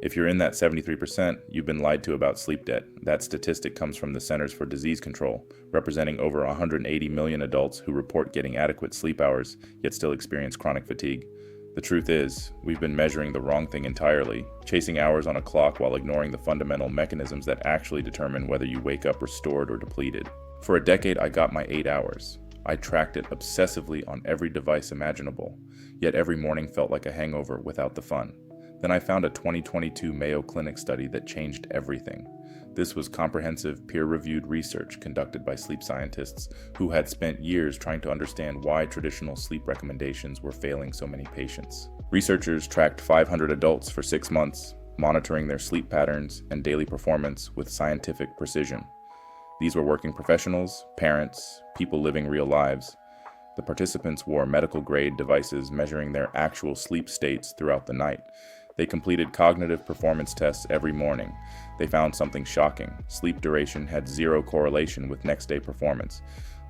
If you're in that 73%, you've been lied to about sleep debt. That statistic comes from the Centers for Disease Control, representing over 180 million adults who report getting adequate sleep hours, yet still experience chronic fatigue. The truth is, we've been measuring the wrong thing entirely, chasing hours on a clock while ignoring the fundamental mechanisms that actually determine whether you wake up restored or depleted. For a decade, I got my 8 hours. I tracked it obsessively on every device imaginable, yet every morning felt like a hangover without the fun. Then I found a 2022 Mayo Clinic study that changed everything. This was comprehensive, peer-reviewed research conducted by sleep scientists who had spent years trying to understand why traditional sleep recommendations were failing so many patients. Researchers tracked 500 adults for 6 months, monitoring their sleep patterns and daily performance with scientific precision. These were working professionals, parents, people living real lives. The participants wore medical-grade devices measuring their actual sleep states throughout the night. They completed cognitive performance tests every morning. They found something shocking. Sleep duration had zero correlation with next-day performance.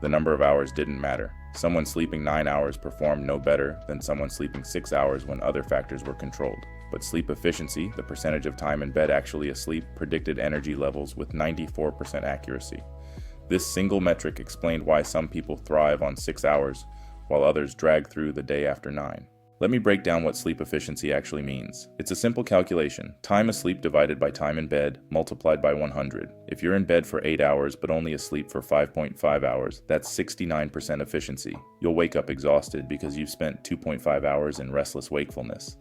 The number of hours didn't matter. Someone sleeping 9 hours performed no better than someone sleeping 6 hours when other factors were controlled. But sleep efficiency, the percentage of time in bed actually asleep, predicted energy levels with 94% accuracy. This single metric explained why some people thrive on 6 hours, while others drag through the day after 9. Let me break down what sleep efficiency actually means. It's a simple calculation. Time asleep divided by time in bed, multiplied by 100. If you're in bed for 8 hours but only asleep for 5.5 hours, that's 69% efficiency. You'll wake up exhausted because you've spent 2.5 hours in restless wakefulness,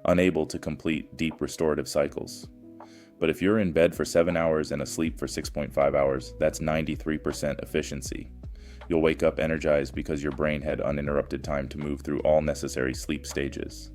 unable to complete deep restorative cycles. But if you're in bed for 7 hours and asleep for 6.5 hours, that's 93% efficiency. You'll wake up energized because your brain had uninterrupted time to move through all necessary sleep stages.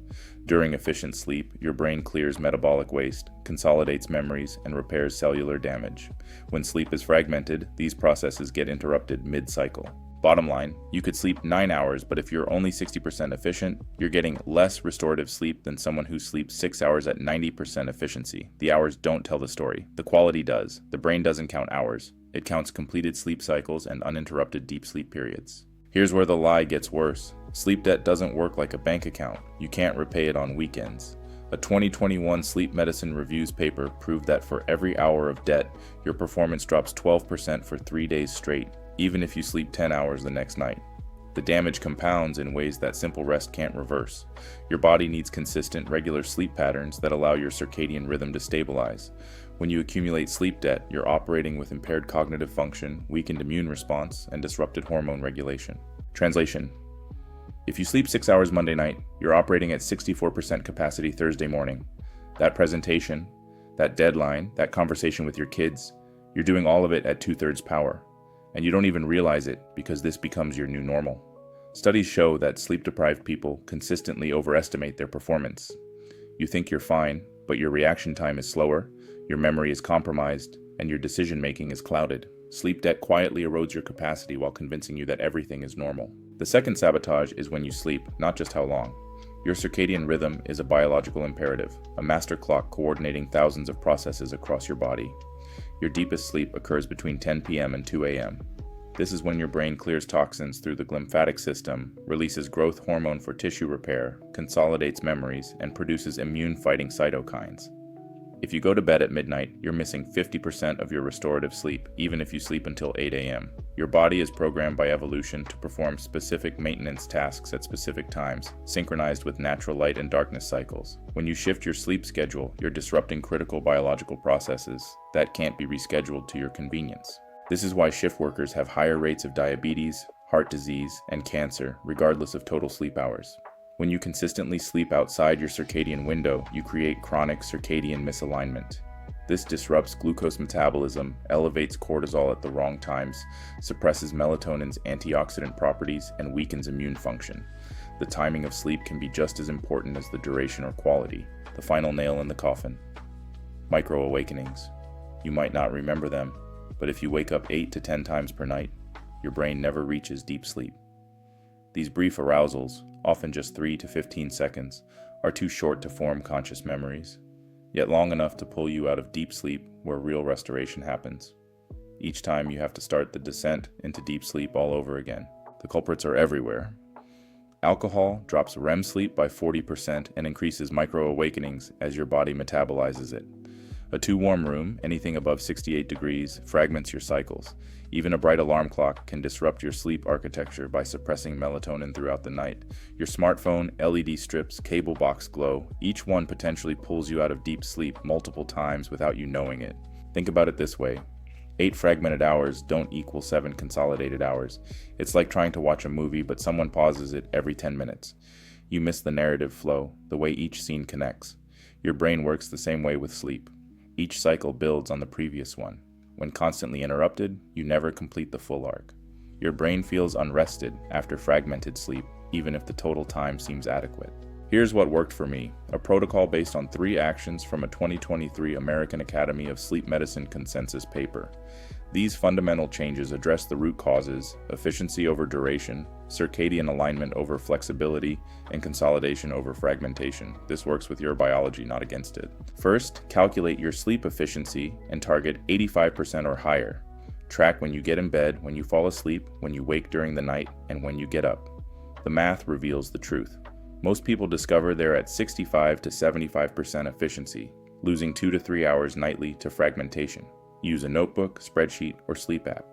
During efficient sleep, your brain clears metabolic waste, consolidates memories, and repairs cellular damage. When sleep is fragmented, these processes get interrupted mid-cycle. Bottom line, you could sleep 9 hours, but if you're only 60% efficient, you're getting less restorative sleep than someone who sleeps 6 hours at 90% efficiency. The hours don't tell the story. The quality does. The brain doesn't count hours. It counts completed sleep cycles and uninterrupted deep sleep periods. Here's where the lie gets worse. Sleep debt doesn't work like a bank account. You can't repay it on weekends. A 2021 Sleep Medicine Reviews paper proved that for every hour of debt, your performance drops 12% for 3 days straight, even if you sleep 10 hours the next night. The damage compounds in ways that simple rest can't reverse. Your body needs consistent, regular sleep patterns that allow your circadian rhythm to stabilize. When you accumulate sleep debt, you're operating with impaired cognitive function, weakened immune response, and disrupted hormone regulation. Translation: if you sleep 6 hours Monday night, you're operating at 64% capacity Thursday morning. That presentation, that deadline, that conversation with your kids, you're doing all of it at 2/3 power. And you don't even realize it because this becomes your new normal. Studies show that sleep-deprived people consistently overestimate their performance. You think you're fine, but your reaction time is slower, your memory is compromised, and your decision-making is clouded. Sleep debt quietly erodes your capacity while convincing you that everything is normal. The second sabotage is when you sleep, not just how long. Your circadian rhythm is a biological imperative, a master clock coordinating thousands of processes across your body. Your deepest sleep occurs between 10 p.m. and 2 a.m. This is when your brain clears toxins through the lymphatic system, releases growth hormone for tissue repair, consolidates memories, and produces immune-fighting cytokines. If you go to bed at midnight, you're missing 50% of your restorative sleep, even if you sleep until 8 a.m. Your body is programmed by evolution to perform specific maintenance tasks at specific times, synchronized with natural light and darkness cycles. When you shift your sleep schedule, you're disrupting critical biological processes that can't be rescheduled to your convenience. This is why shift workers have higher rates of diabetes, heart disease, and cancer, regardless of total sleep hours. When you consistently sleep outside your circadian window, you create chronic circadian misalignment. This disrupts glucose metabolism, elevates cortisol at the wrong times, suppresses melatonin's antioxidant properties, and weakens immune function. The timing of sleep can be just as important as the duration or quality, the final nail in the coffin. Micro-awakenings. You might not remember them, but if you wake up 8 to 10 times per night, your brain never reaches deep sleep. These brief arousals, often just 3 to 15 seconds, are too short to form conscious memories, yet long enough to pull you out of deep sleep where real restoration happens. Each time you have to start the descent into deep sleep all over again. The culprits are everywhere. Alcohol drops REM sleep by 40% and increases micro-awakenings as your body metabolizes it. A too warm room, anything above 68 degrees, fragments your cycles. Even a bright alarm clock can disrupt your sleep architecture by suppressing melatonin throughout the night. Your smartphone, LED strips, cable box glow, each one potentially pulls you out of deep sleep multiple times without you knowing it. Think about it this way. 8 fragmented hours don't equal 7 consolidated hours. It's like trying to watch a movie, but someone pauses it every 10 minutes. You miss the narrative flow, the way each scene connects. Your brain works the same way with sleep. Each cycle builds on the previous one. When constantly interrupted, you never complete the full arc. Your brain feels unrested after fragmented sleep, even if the total time seems adequate. Here's what worked for me, a protocol based on 3 actions from a 2023 American Academy of Sleep Medicine consensus paper. These fundamental changes address the root causes: efficiency over duration, circadian alignment over flexibility, and consolidation over fragmentation. This works with your biology, not against it. First, calculate your sleep efficiency and target 85% or higher. Track when you get in bed, when you fall asleep, when you wake during the night, and when you get up. The math reveals the truth. Most people discover they're at 65 to 75% efficiency, losing 2 to 3 hours nightly to fragmentation. Use a notebook, spreadsheet, or sleep app.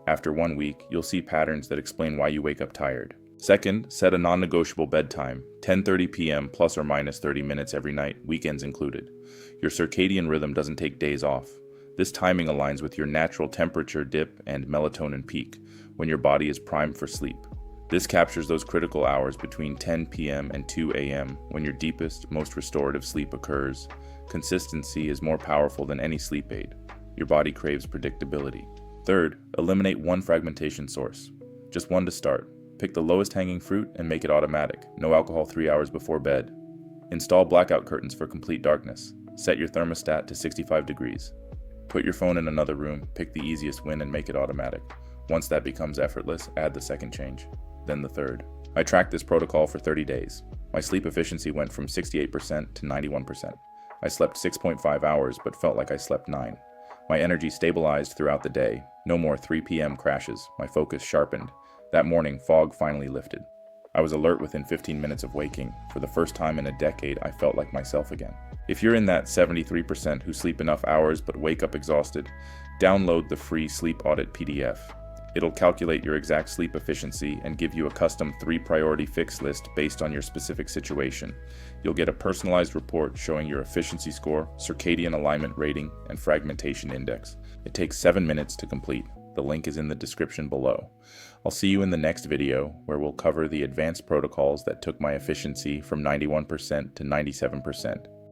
After 1 week, you'll see patterns that explain why you wake up tired. Second, set a non-negotiable bedtime, 10:30 p.m. plus or minus 30 minutes every night, weekends included. Your circadian rhythm doesn't take days off. This timing aligns with your natural temperature dip and melatonin peak, when your body is primed for sleep. This captures those critical hours between 10 p.m. and 2 a.m. when your deepest, most restorative sleep occurs. Consistency is more powerful than any sleep aid. Your body craves predictability. Third, eliminate one fragmentation source. Just one to start. Pick the lowest hanging fruit and make it automatic. No alcohol 3 hours before bed. Install blackout curtains for complete darkness. Set your thermostat to 65 degrees. Put your phone in another room, pick the easiest win and make it automatic. Once that becomes effortless, add the second change. Then the third. I tracked this protocol for 30 days. My sleep efficiency went from 68% to 91%. I slept 6.5 hours but felt like I slept 9. My energy stabilized throughout the day. No more 3 p.m. crashes. My focus sharpened. That morning, fog finally lifted. I was alert within 15 minutes of waking. For the first time in a decade, I felt like myself again. If you're in that 73% who sleep enough hours but wake up exhausted, download the free Sleep Audit PDF. It'll calculate your exact sleep efficiency and give you a custom 3-priority fix list based on your specific situation. You'll get a personalized report showing your efficiency score, circadian alignment rating, and fragmentation index. It takes 7 minutes to complete. The link is in the description below. I'll see you in the next video, where we'll cover the advanced protocols that took my efficiency from 91% to 97%.